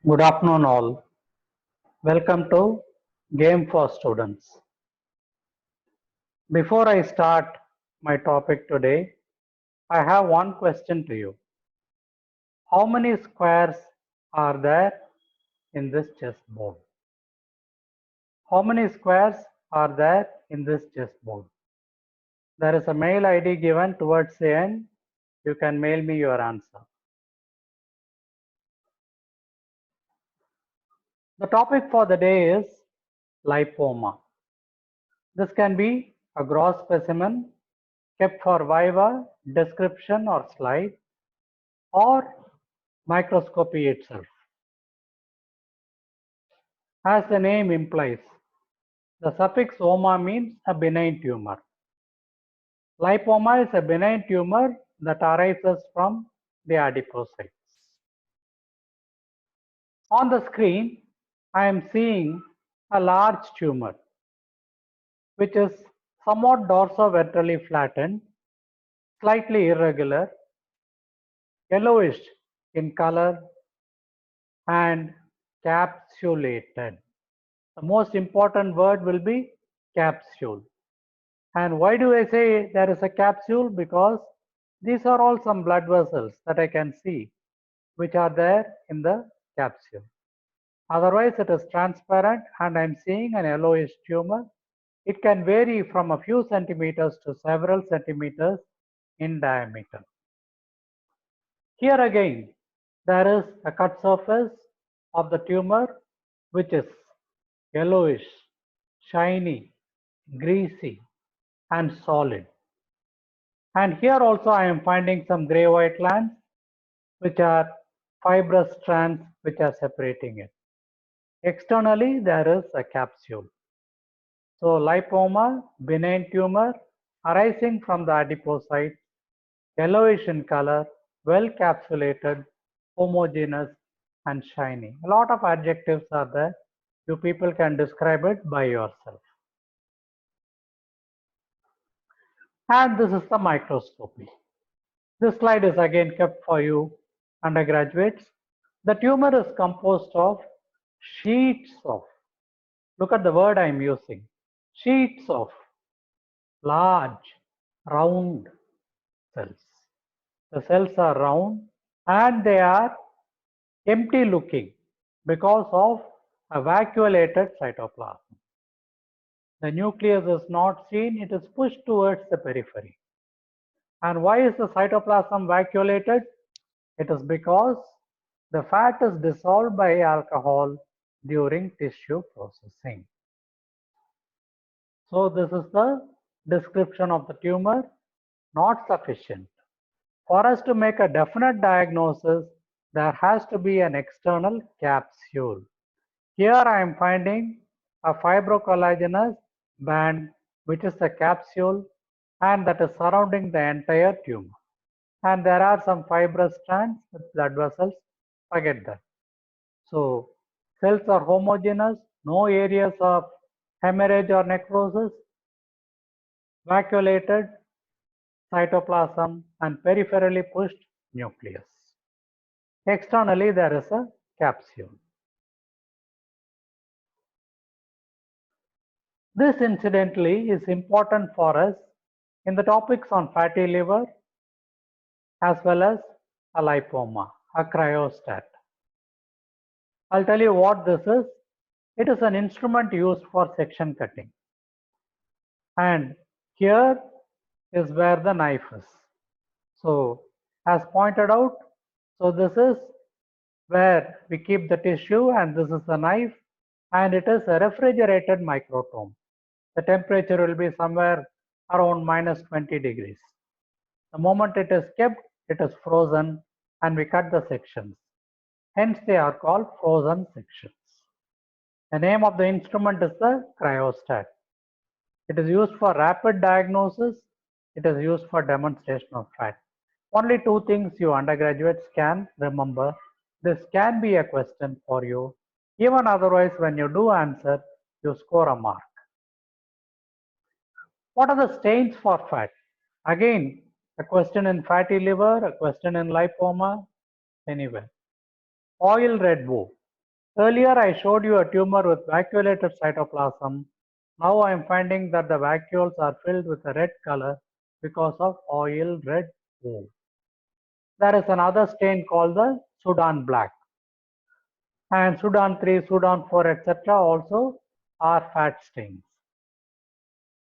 Good afternoon, all. Welcome to Game for Students. Before I start my topic today, I have one question to you. How many squares are there in this chessboard? How many squares are there in this chessboard? There is a mail ID given towards the end. You can mail me your answer. The topic for the day is lipoma. This can be a gross specimen kept for viva, description or slide, or microscopy itself. As the name implies, the suffix oma means a benign tumor. Lipoma is a benign tumor that arises from the adipocytes. On the screen, I am seeing a large tumor which is somewhat dorsoventrally flattened, slightly irregular, yellowish in color, and capsulated. The most important word will be capsule. And why do I say there is a capsule? Because these are all some blood vessels that I can see which are there in the capsule. Otherwise, it is transparent and I'm seeing an yellowish tumor. It can vary from a few centimeters to several centimeters in diameter. Here again, there is a cut surface of the tumor which is yellowish, shiny, greasy, and solid. And here also I am finding some gray white lines which are fibrous strands which are separating it. Externally there is a capsule. So lipoma, benign tumor arising from the adipocyte, yellowish in color, well capsulated, homogeneous and shiny. A lot of adjectives are there. You people can describe it by yourself. And this is the microscopy. This slide is again kept for you undergraduates. The tumor is composed of sheets of, look at the word I am using, sheets of large, round cells. The cells are round and they are empty looking because of a vacuolated cytoplasm. The nucleus is not seen, it is pushed towards the periphery. And why is the cytoplasm vacuolated? It is because the fat is dissolved by alcohol during tissue processing. So this is the description of the tumor, not sufficient. For us to make a definite diagnosis, there has to be an external capsule. Here I am finding a fibrocollagenous band which is the capsule and that is surrounding the entire tumor. And there are some fibrous strands with blood vessels, forget that. So cells are homogeneous, no areas of hemorrhage or necrosis, vacuolated cytoplasm and peripherally pushed nucleus. Externally there is a capsule. This incidentally is important for us in the topics on fatty liver as well as a lipoma, a cryostat. I'll tell you what this is. It is an instrument used for section cutting. And here is where the knife is. So as pointed out, so this is where we keep the tissue and this is the knife and it is a refrigerated microtome. The temperature will be somewhere around -20 degrees. The moment it is kept, it is frozen and we cut the sections. Hence they are called frozen sections. The name of the instrument is the cryostat. It is used for rapid diagnosis. It is used for demonstration of fat. Only two things you undergraduates can remember. This can be a question for you. Even otherwise, when you do answer, you score a mark. What are the stains for fat? Again, a question in fatty liver, a question in lipoma. anywhere. Oil red bow. Earlier I showed you a tumor with vacuolated cytoplasm. Now I am finding that the vacuoles are filled with a red color because of oil red bow. There is another stain called the Sudan black. And Sudan 3, Sudan 4, etc. also are fat stains.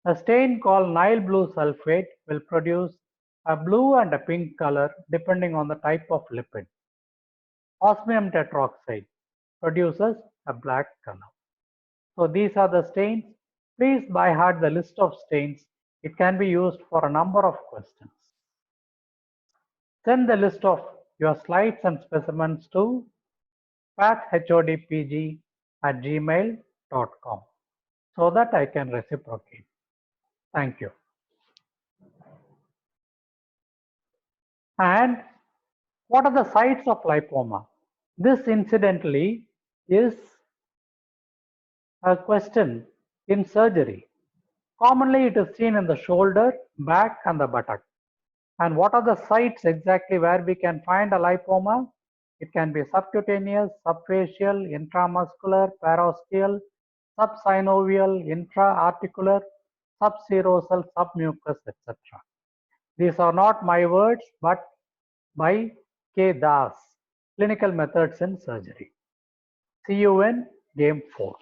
A stain called Nile blue sulfate will produce a blue and a pink color depending on the type of lipid. Osmium tetroxide produces a black color. So these are the stains. Please by heart the list of stains. It can be used for a number of questions. Send the list of your slides and specimens to pathhodpg@gmail.com so that I can reciprocate. Thank you. And what are the sites of lipoma? This incidentally is a question in surgery. Commonly it is seen in the shoulder, back and the buttock. And what are the sites exactly where we can find a lipoma? It can be subcutaneous, subfacial, intramuscular, parosteal, subsynovial, intra-articular, subserosal, submucous, etc. These are not my words, but by K. Das, Clinical Methods in Surgery. See you in Game 4.